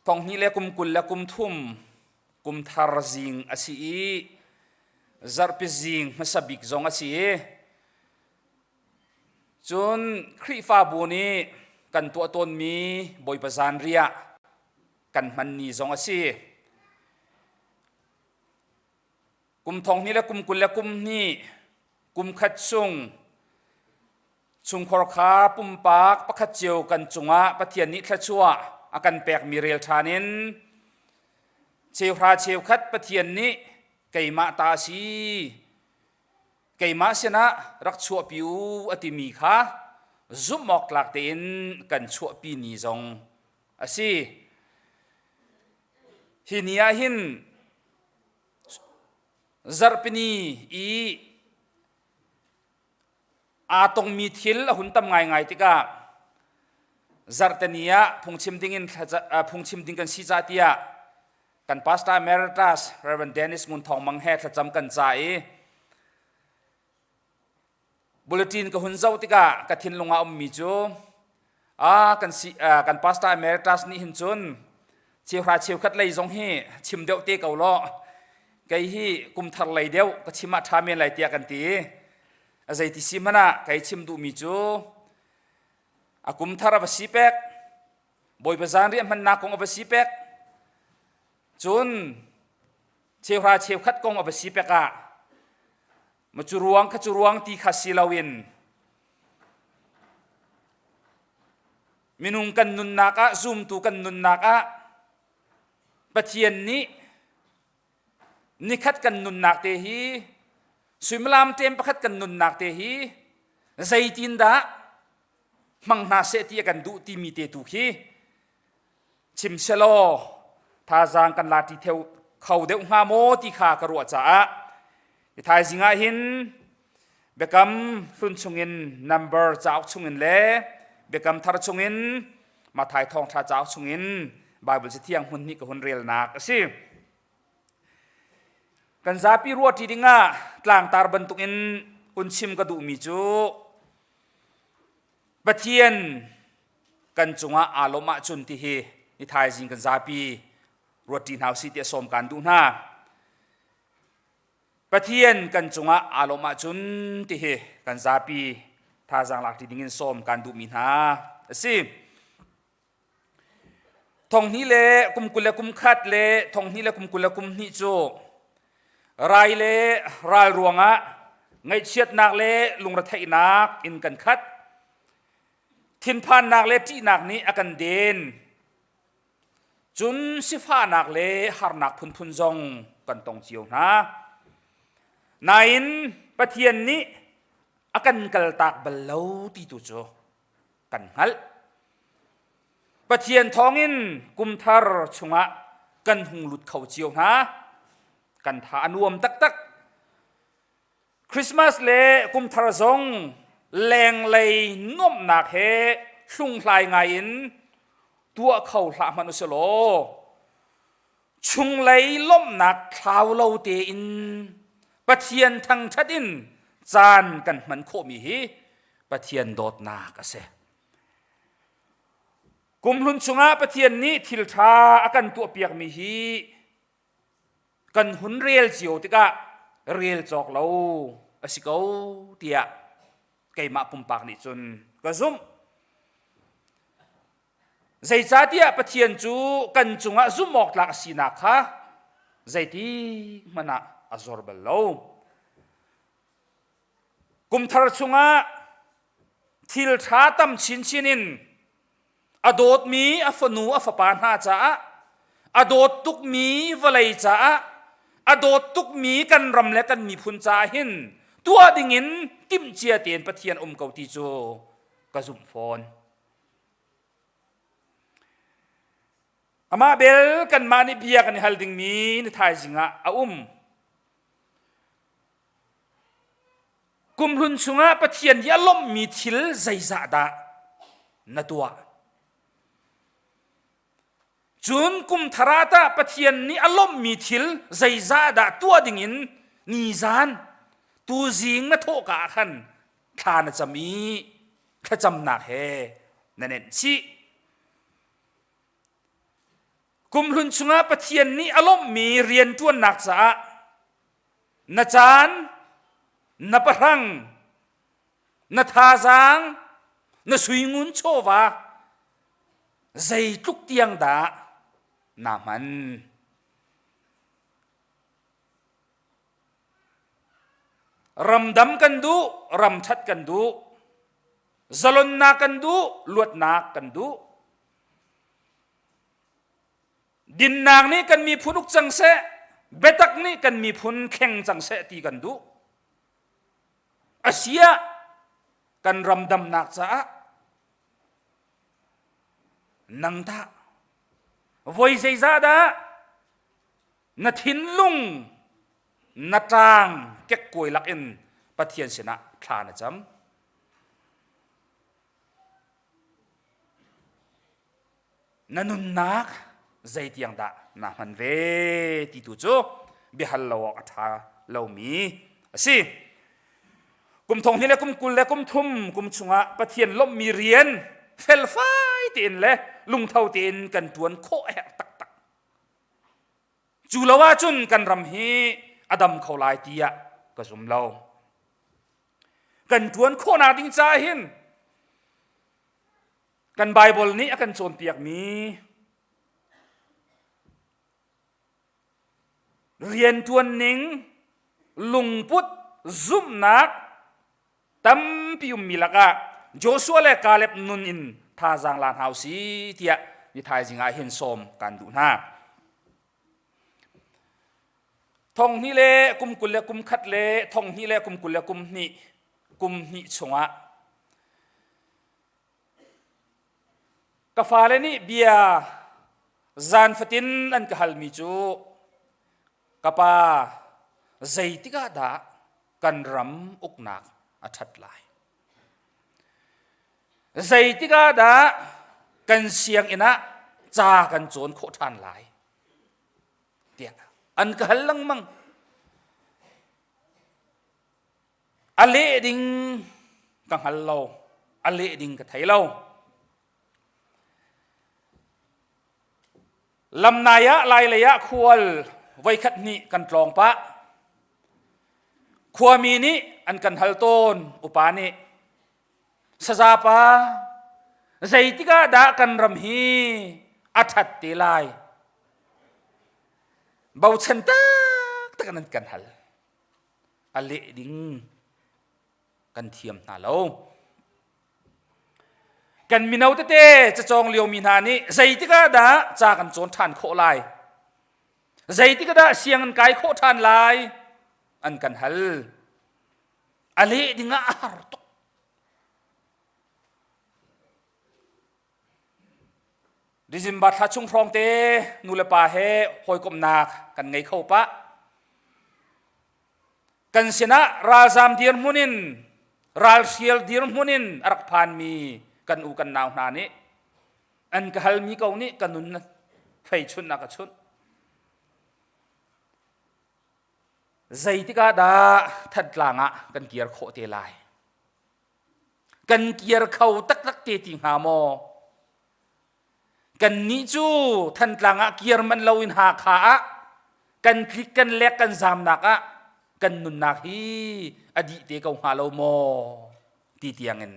ทองนี้เลกุมกุลเลกุมทุ่มกุมทารจิงอาศีซาร์ปิจิงมาสบิกจงอาศีจนครีฟ้าบุนีกันตัวตนมีบอยประจานเรียกันมันนีจงอาศีกุมทองนี้และกุมกุลและกุมนี้กุมขัดซุงชุงขรขาปุ่มปากปะขัดเจียวกันจุงะปะเทียนนิทละชัวอากันแปกมีเรียลทานินเชียวราเชียวขัดปะเทียนนี้ไก่มาตาสีไก่มาเสนะรักชัวปิวอติมีค่ะซุบหมอกหลักเต็นกันชัวปีนีจงอาศีฮินียหินซาร์ปินีอีอาตงมีทิลหุ่นตำไงไงติกาซาร์ตเนียพงชิมดิ้งกันซีจาติยากันพาสต้าเมริตัสเรเวนเดนิสมุนทองมังเฮทจำกันใจบุลตินกับหุ่นเจ้าติกากัทินลงอาอมมิจูกันพาสต้าเมริตัสนี่หินจุนเชียวราเชียวคัดเลยจงเฮชิมเดียวเตะเกาล้อไกฮีกุมทาร์เลยเดียวก็ชิมาทามีอะไรเตียกันตีอาศัยที่ซิมนะไกชิมดูมิจูอากุมทาร์บสิเปกบอยประจานเรียมันนักของอบสิเปกจุนเชียวราเชียวคัดกองอบสิเปกะมาจุรวงขจุรวงตีขัดศิลาวินมินุงกันนุนนักะซูมตูกันนุนนักะปะเทียนนี้นิคัดกันนุนนักเตฮีสุมลามเต็มประคัดกันนุนนักเตฮีใจตินดามังนาเสตีกันดูตีมีเตตุคีชิมเชโลทาจางกันลาติเทวเขาเดวงาโมติขากรัวจ้าทายสิงห์หินเบกัมฟุนชงอิน number จ้าชงอินเล่เบกัมทารชงอินมาถ่ายทองทาจ้าชงอินไบเบิลจะเที่ยงหุ่นนี้กับหุ่นเรียลนักสิกันซาปีรัวที่ดิ้งกลางตาบันตุกินอุนชิมกระดูมิจูปะเทียนกันจงอาลมาจุนที่เฮนิทายจิงกันซาปีรัวที่นาวสิเตสมกันดูน่าปะเทียนกันจงอาลมาจุนที่เฮกันซาปีท่าจังหลักที่ดิ้งสมกันดูมินาสิทองนี้เล่กุมกุลเล่กุมขัดเล่ทองนี้เล่กุมกุลเล่กุมนิจูรายเล่รายรวงะไงเชียดนักเล่ลุงระเทนักอินกันคัดทินพานนักเล่ที่นักนี้อากันเดนจุนสิฟ้านักเล่หานักพุนพุนจงกันตรงเจียวนะนายนปะเทียนนี้อากันกัลตักบลเลวตีตุโจกันฮัลปะเทียนทองอินกุมทาร์ชงะกันหุงหลุดเขาเจียวนะกันทานวมตักตักคริสต์มาสเล่กุมทาร์ซงแรงเลยน้มหนักเฮชุ่งลายไงอินตัวเขาหลามันอุสโลชุ่งเลยล้มหนักคลาวเลาเตอินปะเทียนทั้งชัดินจานกันมันโคมีฮีปะเทียนโดดนากเสกุมลุนชุงะปะเทียนนี้ทิลทาอากันตัวเปียกมีฮีกันหุนเรียลเจียวติกะเรียลจอกเราอสิเกาเตียไก่มาปุ่มปากนี่จนกระซุ่มใจจ้าเตียปะเทียนจูกันจุงะซุ่มหมอกหลักสีนักฮะใจที่มันอะอซอร์เบลโลกุมทารชุงะทิลทาตัมชินชินินอโดดมีอฟนูอฟปานฮาจ้าอโดดตุกมีวลัยจ้าอโดดตุกมีกันรำเล็กกันมีพุนจ้าหินตัวดิ่งินกิมเจียเตียนปะเทียนอมเกาติโจกระซุ่มฟอนอามาเบลกันมานิเบียกันฮัลดิงมีนทายสิงะอากุมลุนชุงะปะเทียนยาล้มมีทิลใจจ่าดานัตัวจุนกุมทาราตาปะเทียนนี้อารมณ์มีทิลใจจ่าดาตัวดิ่งินนีจานตูจิงนัทโอกาขันข้าน่ะจะมีข้าจำหนักเฮนั่นเองสิ กุมลุนชุงะปะเทียนนี้อารมณ์มีเรียนจวนนักษานาจานนาปะรังนาทาจางนาสุยงุนโชวาใจทุกเตียงดานามันรำดำกันดูรำชัดกันดูจลนนากันดูลวดนากันดูดินนางนี้กันมีพุนุกจังเสเบตักนี้กันมีพุนแข่งจังเสตีกันดูอาเซียกันรำดำนักจ้านังตาวยใจซาดานาทินลุงนาจางเก็กกวยลักอินปะเทียนชนะพลานะจำนันุนนักใจเตียงดานามันเวติตุจูบิฮัลลาวอัฐาลาวมีสิกุมทงนี่แหละกุมกุลและกุมทุ่มกุมชุงะปะเทียนลมมีเรียนเฟลไฟตีนเลยลุงเท่าตีนกันทวนโคแหกตักตักจูลาวาจุนกันรำฮีอดัมเขาลายตียะก็สมเรากันทวนโคนาดิงใจเห็นกันไบเบิลนี้กันโจนเตียกมีเรียนทวนนิงลุงพุทธซุ่มนักตั้มพิวมิลกะโจชัวเลกาเล็บนุนอินท่าจางลานเฮาสีเทียนี่ทายจิงไอเห็นสมกันดูหน้าทองนี่เล่กุมกุลเล่กุมขัดเล่ทองนี่เล่กุมกุลเล่กุมนี่ชงะกาฟาเลนี่เบียจานฟตินอันกฮัลมิจูกปาใจติกาดากันรำอุกนักอัชัดลายใจติกาดากันเสียงอินะจากันโจนโคทานลายเดียอันกฮัลลังมังอเลดิงกังฮัลโลอเลดิงกับไทยเราลำนายะลายระยะควรไว้คัดนี้กันตรองปะขวามีนี้อันกันฮัลโตนอุปานิสซาปะใจติกาดากันรำฮีอัฐติลายบ่าวฉันตะกันนั้นกันฮัลอเลดิงกันเทียมนาโลกันมินาวเตจะจองเลียวมีนานี้ใจติกาดาจากกันโจนทานโคลายใจติกาดาเสียงกันไกโคทานลายอันกันฮัลอเลดิงอาร์ตดิจิมบัตทัชงพรองเตนูเลปาเฮหอยกบนากันไงเข้าปะกันเสนาราซามดีร์มุนินราลเชียลดีร์มุนินอรักพานมีกันอูกันนาวนานี้อันกฮัลมีเกานี้กันนุนไฟชุนนักชุนใจติกาดาทัดลางะกันเกียร์โคเตลายกันเกียร์เขาตักเตติงหาโมกันนิจูทันลางะเกียร์มันเลวินหาขากันคลิกกันเล็กกันจามนักกันนุนนักฮีอดีตเตกาหาโลโมตีเตียงเงิน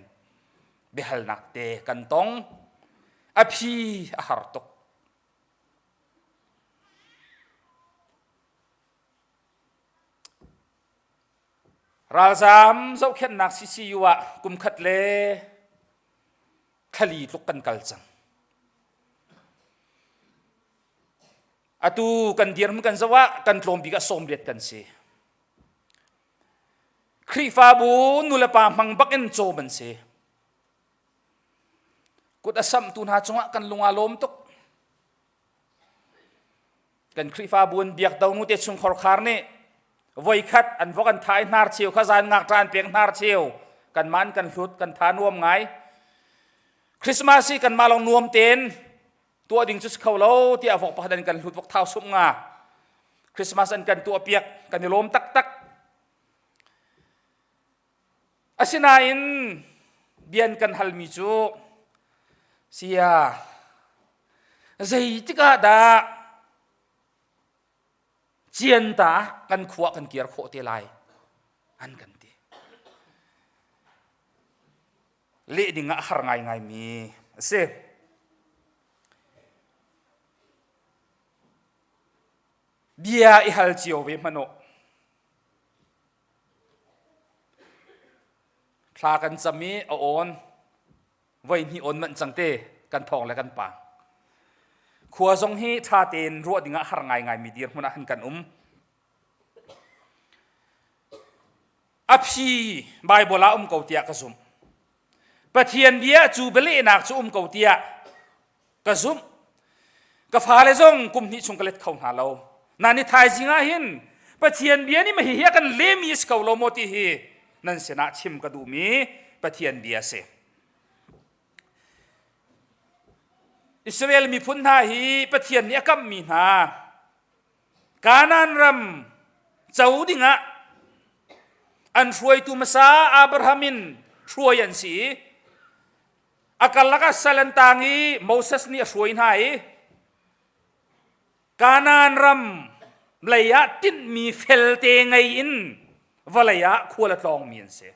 เบฮัลนักเตกันตองอภิอาหารตกราซามเจ้าเข็นนักซิซิวะกุมขัดเลขลีลุกกันกัลจังอตูกันเดียร์มกันสวะกันโลมบิกะสมเด็จกันสิครีฟาบูนุลปามังบักเอ็นโจมันสิกุดอสัมตุนหาจงะกันลุงอารมณ์ตุกกันครีฟาบูนเบียกดาวนุเตชุงขอร์คาร์เน่ไว้คัดอันวกันท้ายนาร์เชียวข้าจานงักจานเปียงนาร์เชียวกันมันกันหลุดกันทานวมไงคริสต์มาสกันมาลองนวมเต็นตัวดิ่งจุดเขาเล่าที่อวกพันกันหลุดพวกเท้าสุ่มงาคริสต์มาสกันตัวเปียกกันในลมตักตักอาศินาอินเบียนกันฮัลมิจูเสีย zei tika da chian ta kan khuwa kan kiar kho te lai an kan ti le dinga har ngai ngai mi se dia I hal chiu ve mano thla kan chami a on vai ni on man changte kan thong la kan pa khua zong hi tha ten ro dinga har ngai ngai mi dir huna han kan aphi bible a ko tia ka zum pathian bia chu bele nak chu ko tia ka zum ka fa le zong kum ni chung kalet khau na lo nani thai jinga hin pathian bia ni ma hi ya kan le mi skau lo moti hi nan sena chim ka du mi pathian bia se Israel mi phun ha hi pathian ni akam mi na kanan ram chau dinga an ruai tu masa Abrahamin ruai an si akalaka salantangi Moses ni ruai hai kanan ram laya tin mi felte ngai in valaya khula tlong min se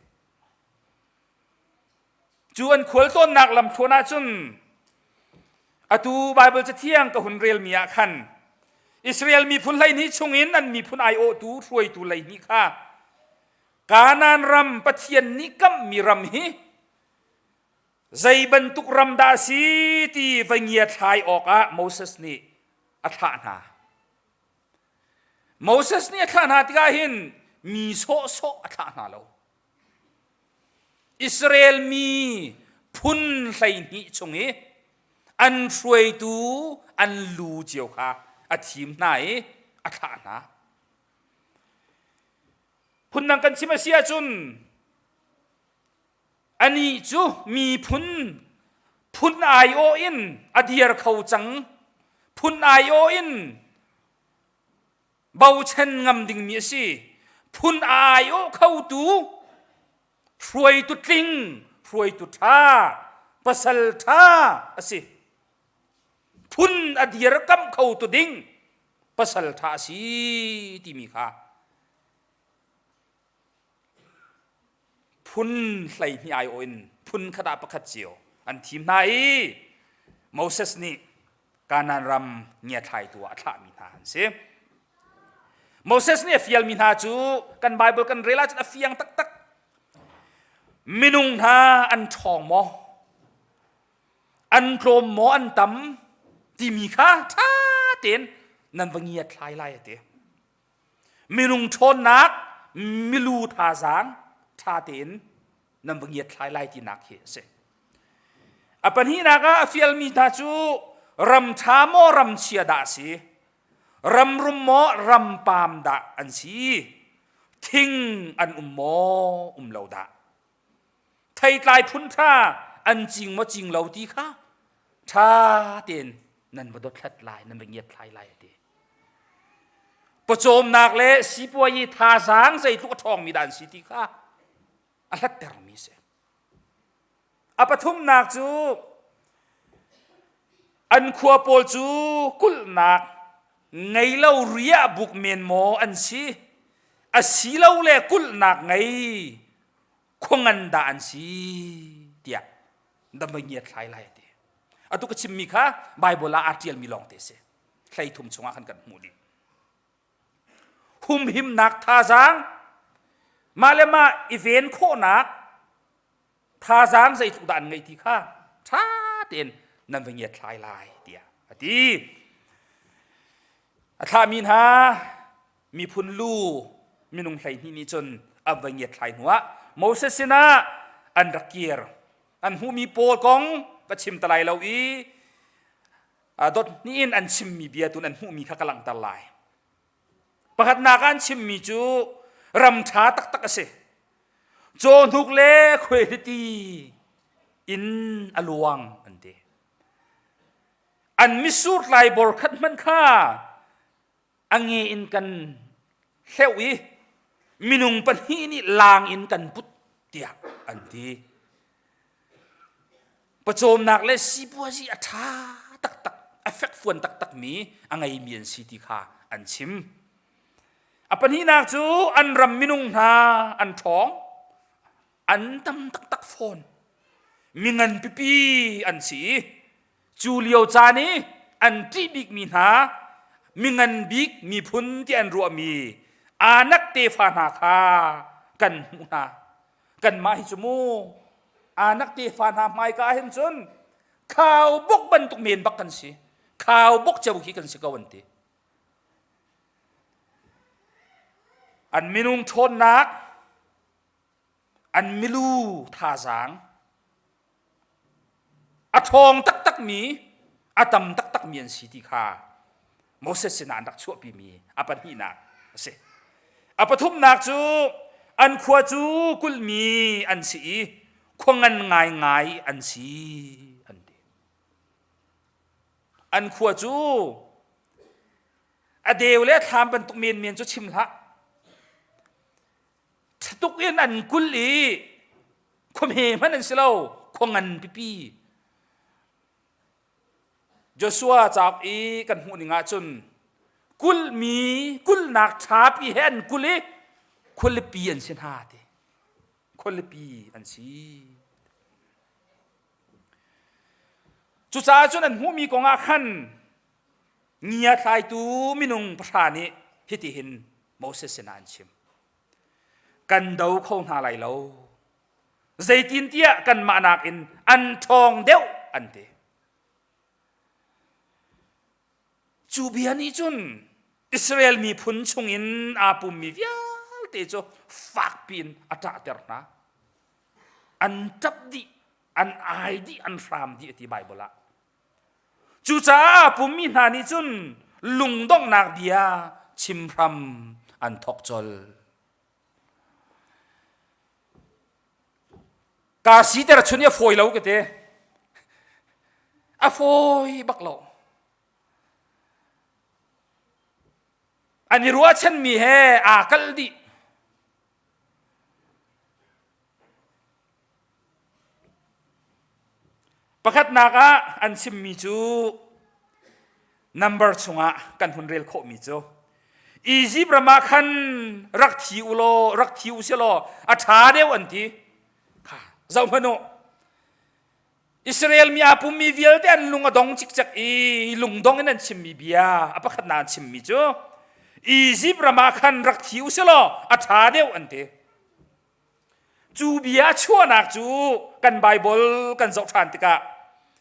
chu an khol ton nak lam thona chun atu bible cha thiang ka hun rel mia khan Israel mi phun lai ni chungin an mi phun ai o tu ruai tu lai ni kha kanan ram pathian ni kam mi ram hi zai ban tuk ram da si ti vangia thai oka Moses ni atha na Moses ni atha na tika hin mi so atha na lo Israel mi phun lai ni chungi an ruai tu an lu chiu kha athim nai atha na phun nang kan chima sia chun ani chu mi phun ai o in adiar khau chang phun ai o in bau chen ngam ding mi si phun ai o khau tu ruai tu tling ruai tu tha pasal tha asi phun adiar kam khau tu ding pasal tha si ti mi kha phun hlai ni ai oin phun khada pakhat chiu an thim nai Moses ni kanan ram nya thai tu atha mi na han se Moses ni fial mi na chu kan bible kan rela chu afiang tak tak minung tha an thong mo an klom mo an tam ti mi kha tha ten nan wangia thlai lai ate minung thon nak milu tha zang tha ten nan wangia thlai lai ti nak he se apan hi naga fial mi tha chu ram tha mo ram chia da si ram rum mo ram pam da an si thing an mo lo da thai tlai phun tha an jing mo jing lo ti kha tha ten nan bodot thlat lai nan wangia thlai lai ateปจมนักเละสิปวยทาสางใส่ทุกทองมีดันสิติค่ะอะไรแต่เรามีเสียอปทุมนักจูอันขัวโปลจูกุลนักไงเล่าเรียบุกเมียนโมอันสิอาศิเล่าเล่กุลนักไงคงอันดาอันสิเดียดำเงียดหลายหลายเดียอตุกชิมมีค่ะไบเบิลอาร์ติเอลมีลองเตเสใครทุ่มชงอาขันกันมูดีหุมหิมนักทาสางมาเลมาอีเวนโคนักทาสางใส่ทุกด่านไงที่ข้าช้าเด่นนั่นเป็นเหตุลายลายเดียอดีถ้ามีนามีพุนลูมีนุ่งไหลนี่จนอับเป็นเหตุลายหัวโมเสสนะอันรักเกียร์อันหูมีโปลกองก็ชิมตะไลเราอีดดนี่อินอันชิมมีเบียตุนอันหูมีข้ากำลังตะไลประหัตนาการชิมมีจูรำชาตักตักเสโจนุกเล่ควยตีอินอลวงอันเดอันมิสูดไลบอร์คัดมันข้าอังเงอินกันเขวีมินุงปันฮีนี่ลางอินกันพุทเตียอันเดประโจมนักเล่สิบัวจีอัฐาตักตักอ เฟกฟวนตักมีอังไงมีอันสิติขาอันชิมปัญหานักจูอันรำมินุงนาอันท้องอันตำตักฟอนมีเงินปีอันสีจูเลียวจานีอันที่บิ๊กมีนามีเงินบิ๊กมีพุนที่อันรัวมีอานักเตฟานาคากันมุนากันมาฮิจมูอานักเตฟานาไม่กาเห็นจนข่าวบกบันตุกเมียนบักกันสิข่าวบกเจ้าขี้กันสิกวันตีอันมินุงชนนักอันมิลูท่าจางอัทองตักมีอัตมตักมีอันสิติขาโมเสสนานักชั่วปีมีอปันหีนักเสอปทุมนักจูอันขวาจูกุลมีอันสีควงันง่ายอันสีอันเดียอันขวาจูอเดียวเล่ทำเป็นตุกเมียนจูชิมละตุกเอ็นอันกุลีควมเหมันอันสิเลาควงันปีโจชัวจากอีกันหูนิงาจุนกุลมีกุลนักชาปีเห็นกุลีคนละปีอันเสียหาเดคนละปีอันสีจุจ้าจุนอันหูมีกองอาคันเงียทายตูมินุงพระนิฮิติหินโมเสสนานชิมกันเดาเข้าหน้าไหลเราใจตินเตียกันมานักอินอันทองเดียวอันเดจูเบียนี้จุนอิสราเอลมีพุนชงอินอาปุมมีวิลเตโจฝากปีนอัตตาร์นะอันจับดีอันไอดีอันฟรามดีที่ไบเบิลละจูจ้าปุมมีนานี้จุนลุงดงนักเดียชิมพรำอันทอกจลกาสีแต่ละชนเนี่ยฟอยเราก็เตอะฟอยบักเราอันนี้รู้ว่าฉันมีแห่อาคัลดีประคัตนักอันชิมมีจู number ชงกันหุ่นเรลโคมีจูอีจีประมาคันรักทิวโลรักทิวเชโลอัฐาเดียวอันที่ค่ะเจ้าพนุอิสราเอลมีอาปุมมีวิลเตอันลุงอดงจิกจักอีลุงดงนั่นชิมมีเบียประคัตนาชิมมีจูอียิปต์ประมาคันรักทิวเสลออัฐาเดียวอันเดจูเบียชั่วนักจูกันไบเบิลกันเจ้าทานติกะ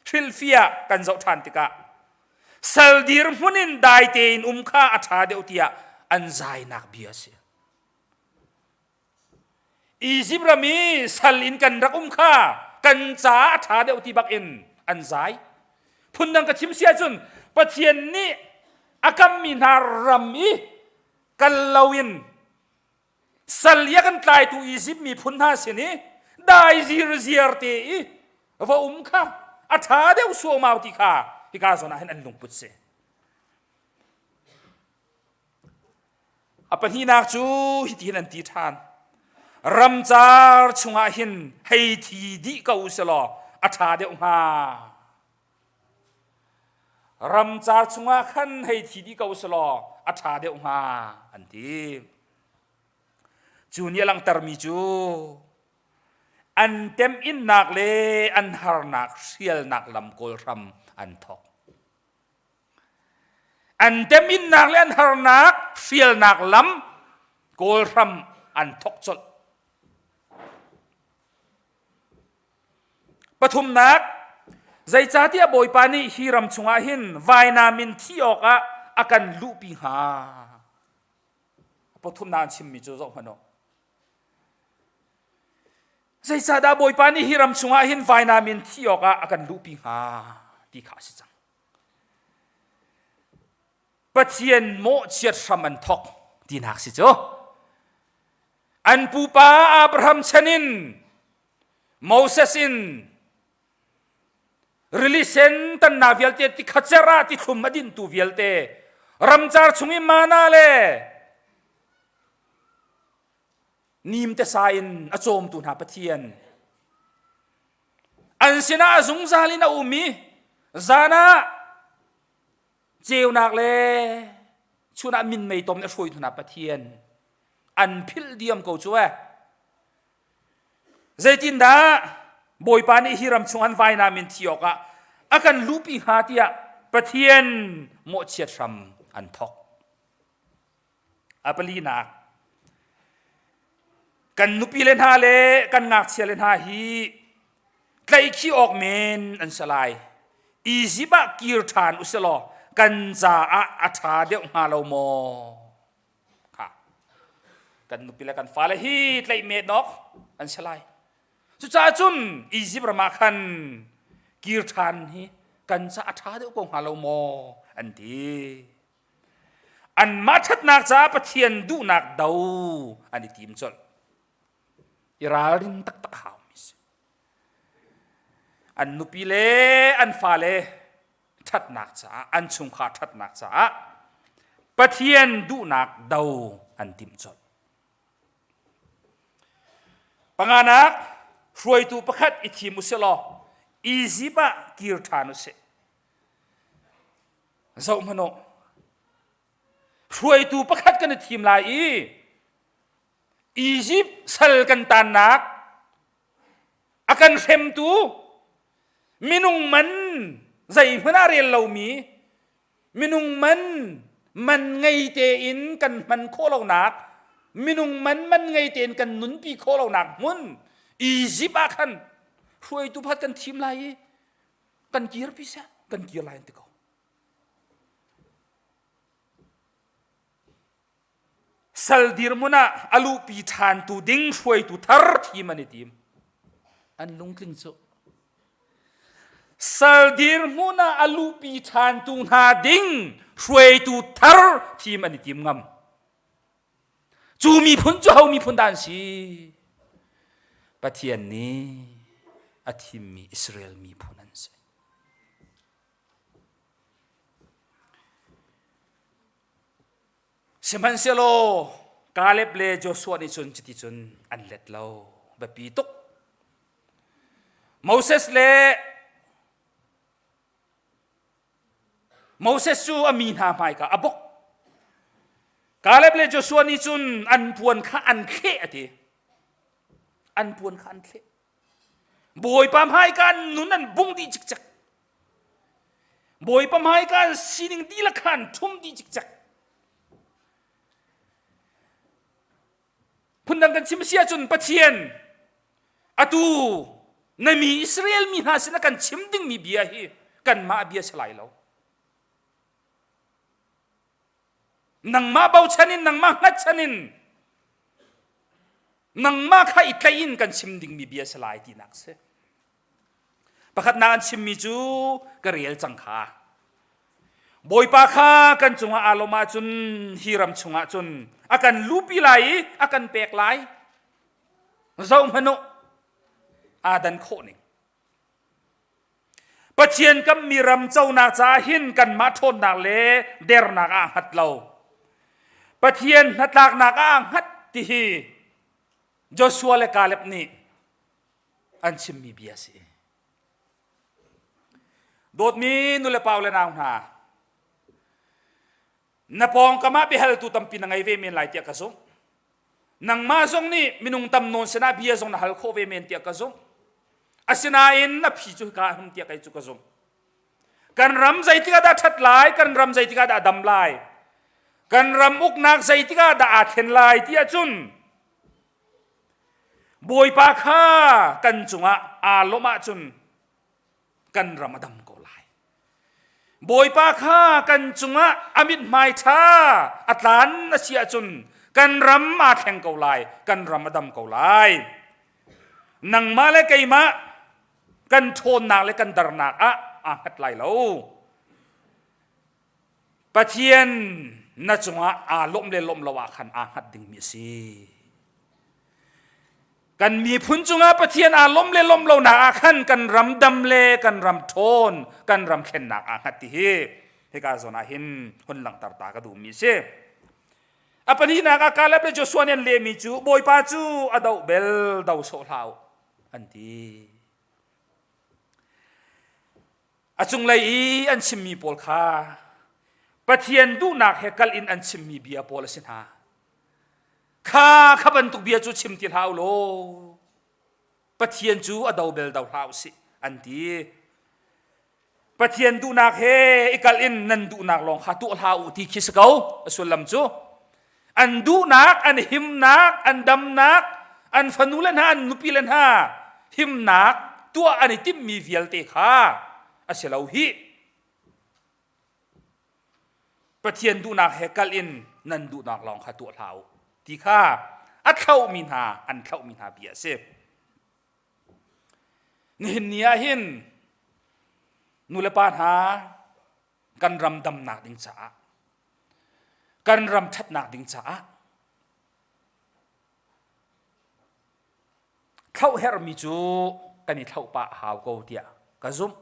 ฟิลเฟียกันเจ้าทานติกะสัลดีร์มุนินได้เตนข้าอัฐาเดียวเตียอันใจนักเบียเสียอียิปต์มีสัลอินกันรักข้ากันจ้าอัฐาเดียวตีบักอินอันใจพุ่นดังกระชิมเสียจนประเทศนี้อากัมมินารัมอีกันลาวินสัลยากันตายตัวอียิปต์มีพุนหาเสนีได้ซีร์เตอีว่าข้าอัฐาเดียวสัวมาติข้าที่ข้าสนาเห็นอันลุงพุทธเสอปัญหานักจูฮิตินันติทานรำจาร์ชงอาหินให้ทีดีเกาอุสลออัฐาเดียวมารำจาร์ชงอาขันให้ทีดีเกาอุสลออัฐาเดียวมาอันที่จูนี่ลังตรมีจูอันเต็มอินนักเลอันฮาร์นักเชียลนักลำโกลรำอันทอกอันเต็มอินนักเลอันฮาร์นักเชียลนักลำโกลรำอันทอกจดปฐุมนักใจจ่าที่บ่อยปานีฮิรัมชงอาหินวายนามินที่ออกอากันลุปีหาปฐุมนานชิมมิจูจงพนใจจ่าดาบ่อยปานีฮิรัมชงอาหินวายนามินที่ออกอากันลุปีหาที่ขาสิจังปะเทียนโมเชียร์สมันทอกที่นักสิจูอันปูปาอับราฮัมชนินโมเสสินreleasen tan na vialte ti khachara ti thum adin tu vialte ramchar chungi mana le nim te sain achom tu na pathian an sina azung zalina umi zana เจียวนักเลชุนามินไม่ตอมเนี่ยช่วยทุนาปะเทียนอันพิลเดียมกูช่วยใจจินดาบอยปานี่ฮิรัมชงอันไฟนามินที่ออกอากันลูปีหาที่ปะเทียนโมเชียทรัมอันทอกอาปลีนักกันนุปีเลนฮาเลกันงักเชียเลนฮาฮีใครขี้ออกเมนอันสลายอีซิบะกีร์ทานอุสโลกันจะอาธาเดียวมาเราโมค่ะกันนุปีเลกันฟ้าเลยฮีใครเมดนกอันสลายสุดท้ายจุนอีซิบระมาคันกีร์ทานฮีกันจะอาธาเดียวกงมาเราโมอันดีอันมาทัดนักจ้าปะเทียนดูนักดาวอันนี้ทีมจดอีราลินตักตักหาวมิสอันนุปีเลอันฟ้าเลทัดนักจ้าอันชุงขาทัดนักจ้าปะเทียนดูนักดาวอันทีมจดปังานักรวยตูประคัดอิทิมุสลออีซิบะกีร์ทานุเซเจ้ามันโนรวยตูประคัดกันในทีมลายอียิปต์สัลกันตานักอากันเซมตูมินุงมันใจมันอะไรเรามีมินุงมันไงเตอินกันมันโคเราหนักมินุงมันไงเตอินกันนุนปีโคเราหนักมุนอียิปต์อาคันรวยตูพัดกันทีมลายกันเกียร์พิเศษกันเกียร์ลายติโกสัลดิร์มุนะอาลูปีทานตูดิ้งช่วยตูทาร์ทีมันนี่ทีมอันลุงคลิงโซสัลดิร์มุนะอาลูปีทานตูนาดิ้งช่วยตูทาร์ทีมันนี่ทีมงามจูมีพุนจูเฮามีพุนดันสีปะเทียนนี้อาทีมมีอิสราเอลมีพุนนันสีเซมันเซโลกาเลบเลโจชัวนี่จุนจิติจุนอันเล็ดเราแบบปีตุกโมเสสจูอามีนาไม่กะอบกกาเลบเลโจชัวนี่จุนอันพวนข้าอันเข้อดีอันพวนข้าอันเข้บอยปั๊มให้กันนุนันบุ้งดีจิกจักบอยปั๊มให้กันสินิงดีละขันทุ่มดีจิกจักพุนดังกันชิมเสียจนปะเทียนอตูในมีอิสราเอลมีหาสินะกันชิมดึงมีเบียฮีกันมาเบียสลายเรานังมาเบาชนินนังมางัดชนินนังมาข้าอิตไลน์กันชิมดึงมีเบียสลายที่นักเสประคัดนานชิมมีจูกระเรียลจังขาบอยปาข้ากันจงอาลมาจุนฮิรัมจงอาจุนอากันลูปีไหลอากันเปกไหลเจ้าพนุอาดันโคนิปะเชียนกับมีรำเจ้านาจาหินกันมาทนนาเลเดรนักอ่างหัดเราปะเทียนนัดลากนักอ่างหัดที่โจชัวเลกาเล็บนี้อันชิมมีเบียสีโดดมีนุเลปาวเลนางหานับปองกามาเบลตุตัมปีนังไอเวเมนไลเตียกระซงนังมาซงนี่มินุงตัมโนนสนาเบียซงนะฮัลโคเวเมนเตียกระซงอาศินาอินนับพิจุกาหุมเตียกไอจุกระซงกันรำใจที่กาดาชัดลายกันรำใจที่กาดาดำลายกันรำอุกนักใจที่กาดาอาเทนลายที่จุนบอยปาข้ากันจุงอาลมาจุนกันรำดำบอยปาข้ากันจุงอามิดไมท่าอัตลันนัชยาจุนกันรำมาแข่งเกาไลกันรำมาดำเกาไลนังมาเลกัยมะกันโทนนักเลกันดารนักหัดไลเราปะเทียนนัจุงอาลมเลลมละวะขันหัดดิ่งมีสีกันมีพุนจุงปะเทียนอารมณ์เลลมเราหนักขันกันรำดำเลกันรำโทนกันรำเข็นหนักหัดที่เฮกาโซนาหินคนหลังตาตากระดูมีเสอปนี้นักการเล็บโจชัวเนเลมีจูบอยปาจูอดาวเบลดาวโซลาวอันที่จุงเลยอันชิมมีปอลคา ปะเทียนดูนักเฮกัลอินอันชิมมีเบียโพลสินหาข้าขับันตุกเบียจูชิมติลฮาวโลปะเทียนจูอดาวเบลดาวฮาวสิอันที่ปะเทียนดูนักเฮอิกัลอินนันดูนักลองข้าตุลฮาวที่คิสเกาสุลลัมจูอันดูนักอันหิมนักอันดำนักอันฟนุลันฮาอันนุปิลันฮาหิมนักตัวอันติมมีเวียลเตข้าอาเซลาฮีปะเทียนดูนักเฮกัลอินนันดูนักลองข้าตัวเท้าที่ข้าอัดเข้ามินหาอันเข้ามินหาเบียเซฟนี่เนียหินนุเลปานหากันรำดำนักดิ้งจ้ากันรำชัดนักดิ้งจ้าเข้าเฮรมิจูกันนี่เข้าป่าหาวกูเดียกระซุม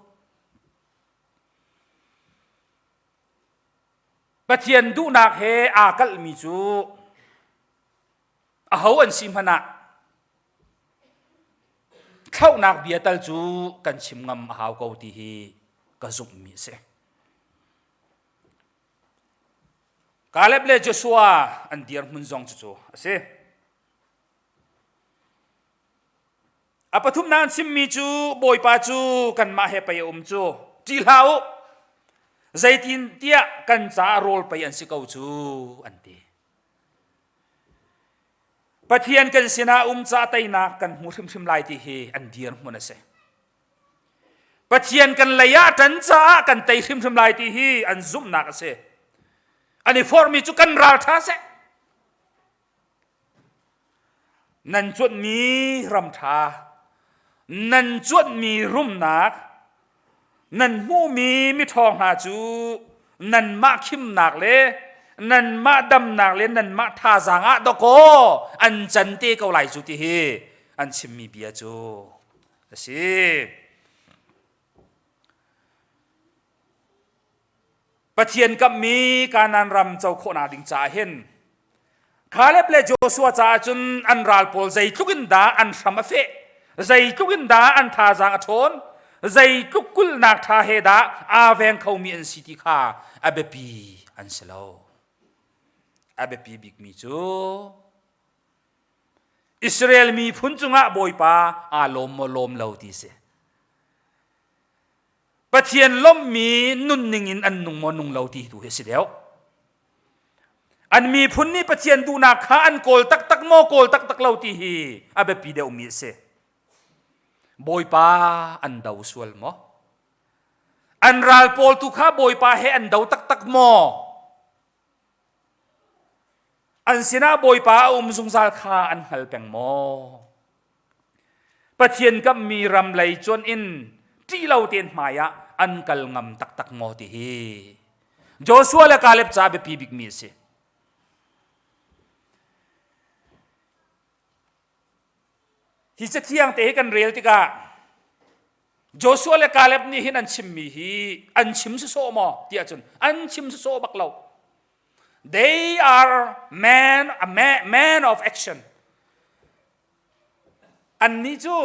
ปะเทียนดูนักเฮอากัลมิจูอาหูอันซิมพนะเข้านักเบียตัลจูกันชิมงำหาวกูตีฮีกระซุมมีเสกาเล็บเลจชัวอันเดียร์มุนซองจูเสอปทุมนานซิมมีจูบอยปาจูกันมาเฮไปจูจีลาวใจตินเตียกันจ้าโรลไปอันสิเกาจูอันเดีปะเทียนกันสินาจ้าไตนักกันหูทิมลายที่เฮอันเดียร์มุนเสปะเทียนกันเลยะจันจ้ากันไตทิมลายที่เฮอันซุ่มนักเสอันนี้ฟอร์มีจูกันราท้าเสนั่นจุดมีรำท้านั่นจุดมีรุ่มนักนั่นมูมีทองหาจูนั่นมาคิมนักเลนั่นมาดำนักเลนั่นมาท่าจางะดอกโกอันจันเตเกาไหลจูที่เฮอันชิมมีเบียจูสิปะเทียนกับมีการนันรำเจ้าโคนาดิงจ่าเห็นคาเล็บเลโจสัวจ่าจุนอันรัลโพลใจทุกินดาอันสมเฟใจทุกินดาอันท่าจางะทนใจทุกุลนักท่าเฮดาอาเวงเขามีอันสิทธิข้าอาเบปีอันเสลาอาเบปีบิกมีจูอิสราเอลมีพุนจุงะบอยปาอาลมโลมเลาตีเสปะเทียนล้มมีนุ่นนิงินอันนุ่งมนุงเลาตีดูเฮสิเดียวอันมีพุนนี่ปะเทียนดูนักข้าอันโกลตักโมโกลตักเลาตีฮีอาเบปีเดียวมีเสบอยปาอันดาวสวลโมอันรัลโพลตุข้าบอยปาเฮอันดาวตักโมอันสินาบอยปาซุงซาลข้าอันฮัลเป็งโมปะเทียนกับมีรำไหลจวนอินที่เราเตียนมายะอันกัลงำตักโมติฮีโจชัวและกาเล็บจ่าเบปีบิกมีเสที่จะเที่ยงเตะกันเรียลติกาโจชัวและกาเล็บนี่หินอันชิมมีฮีอันชิมสุโซมอที่อาจารย์อันชิมสุโซบักเรา they are man of action อันนี้จู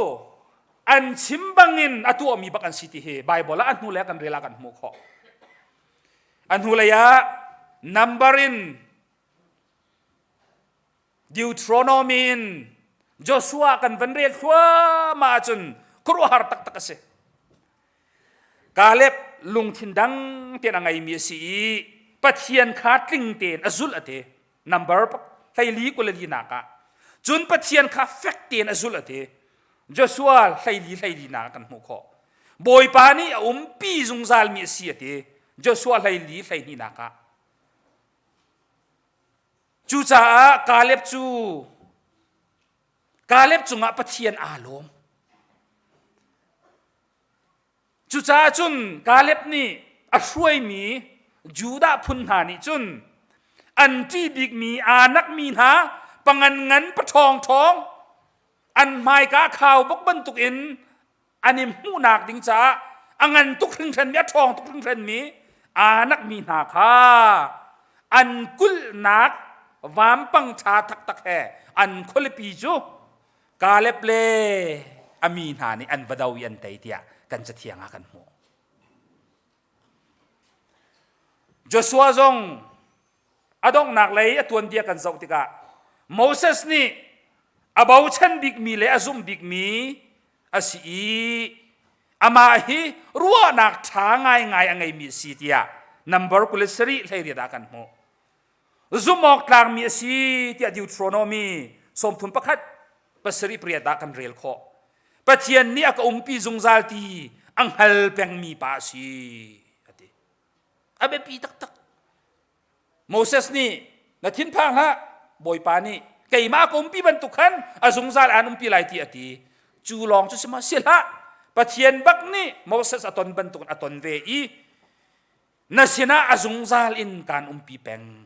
อันชิมบังอินอตัวมีบักอันสิทธิเฮไบเบิลละอันหูเล็กกันเรียลกันมุขอันหูเลยะ numberin Deuteronomy Joshua kan venrel khwa ma chun kru har tak ase Caleb lung thindang ten angai mi si pathian kha tling ten azul ate number thaili kulali naka chun pathian kha fact ten azul ate Joshua thaili na kan mu kho boy pani pi zungzal mi si ate Joshua thaili naka chu cha Caleb chuกาเล็บจุงะปะเทียนอาลมจุจ้าจุนกาเล็บนี่อช่วยมีจูดาพุนหานี่จุนอันที่บิกมีอานักมีหาปังันงันปะทองท้องอันไม้กาข่าวบกบันตุกอินอันนี้มูนักดิงจ้าอังันตุกครึ่งเทนเมียทองตุกครึ่งเทนมีอานักมีหาค่าอันกุลนักวามปังชาตักแห่อันคนละปีจูกาเล็บเลอามีนหานี่อันบดาวิอันไตเตียกันจะเทียงกันหัว Joshua zong adong nak lei atuan dia kan zau tika Moses ni abau chan big mi le azum big mi asi ama hi ruwa nak tha ngai angai mi si tia number kulisari hlei ria kan mo zumok tlang mi si tia Deuteronomy som thum pakhat pasari priya da kan rel kho pathian ni aka umpi zungzal ti ang hal peng mi pa si ati abe pi tak tak Moses ni na thin phang ha boy pa ni kai ma ko umpi ban tukhan azungzal an umpi lai ti ati chu long chu sima sila pathian bak ni Moses aton ban tuk aton ve i na sina azungzal in kan umpi peng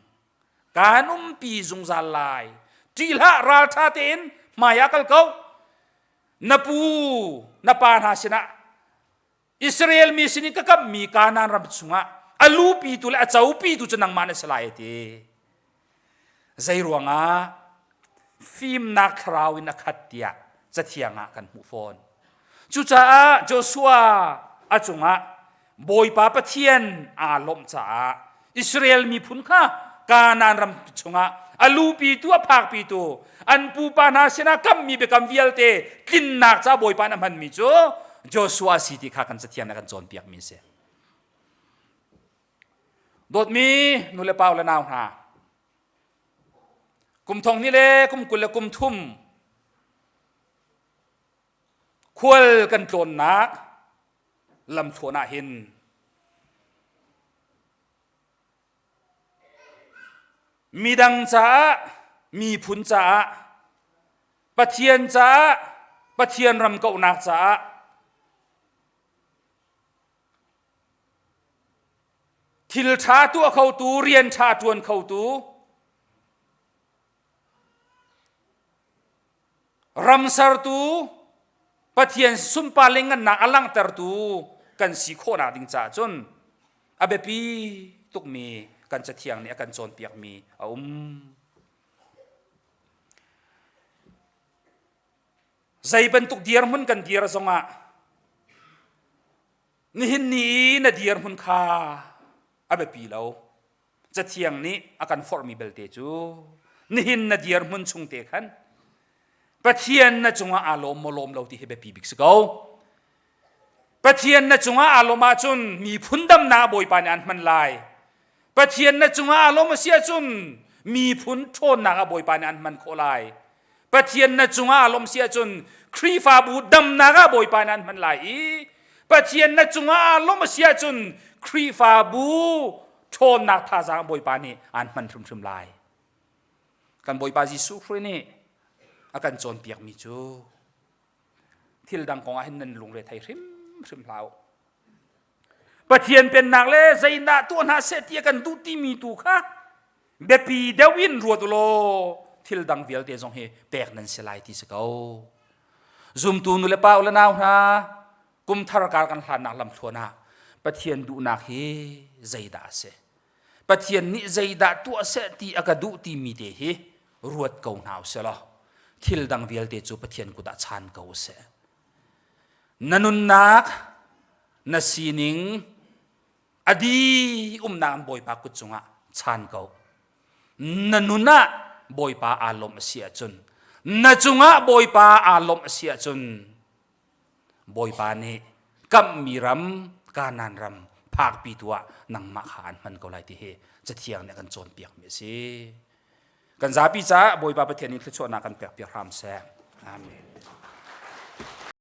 kan umpi zungzal lai tila ral tha ten maya kal kau napu napa na sina Israel mi sini kakam mi kanan ram sunga alu pi tu la chau pi tu chanang man salai te zai ruanga film na khrau in akhatia chathianga kan mu phone chu cha Joshua achunga boy pa pathian alom cha Israel mi phun kha kanan ram chunga alu pi tu aphak pi tu an pu pa na sina kam mi be kam vialte kin nak cha boy pa na man mi chu Joshua city kha kan chathian kan chon piak mi se dot mi nule paula naw ha kum thong ni le kum kul le kum thum khwal kan tlon nak lam thona hin midang cha mi phun cha pathian cha pathian ram kau nak cha thil tha tu khau tu rian tha tuan khau tu ramsar tu pathian sumpa lengan na alang tar tu kan si khona ding cha chun abepi tuk mi kan chathiang ni akan chon piak mi zai ban tuk diar mun kan diar zonga ni hin ni na diar mun kha abe pi lo chathiang ni akan formable te chu ni hin na diar mun chung te khan pathian na chunga alom molom lo ti hebe pi bik se go pathian na chunga aloma chun mi phundam na boy pan an man lai pathian na chunga alom sia chun mi phun thon na boy pan an man kholai pathian na chunga alom sia chun khri fa bu dam na ga boy pan an man lai pathian na chunga alom sia chun khri fa bu thon na tha za boy pan ni an man thum thum lai kan boy pa jisu khri ni akan chon piak mi chu thil dang kong a hin nan lung le thai rim rim lau pathian pen nak le zaina tu na se ti kan du ti mi tu kha be pi dewin ruat lo thil dang vial te jong he pek nan se lai ti se ko zum tu nu le pa ula naw na kum thar kar kan hlan nak lam thona pathian du nak he zaida se pathian ni zaida tu se ti aka du ti mi te he ruat ko naw se lo thil dang vial te chu pathian ku da chan ko se nanun nak na sining adi nan boy pa ku chunga chan ko nanuna boy pa alom sia chun na chunga boy pa alom sia chun boy pa ni kam miram kanan ram phak pi tua nang ma khan man ko lai ti he chathiang ne kan chon piak me si kan za pi cha boy pa pathian ni thlo na kan pek pek ram se amen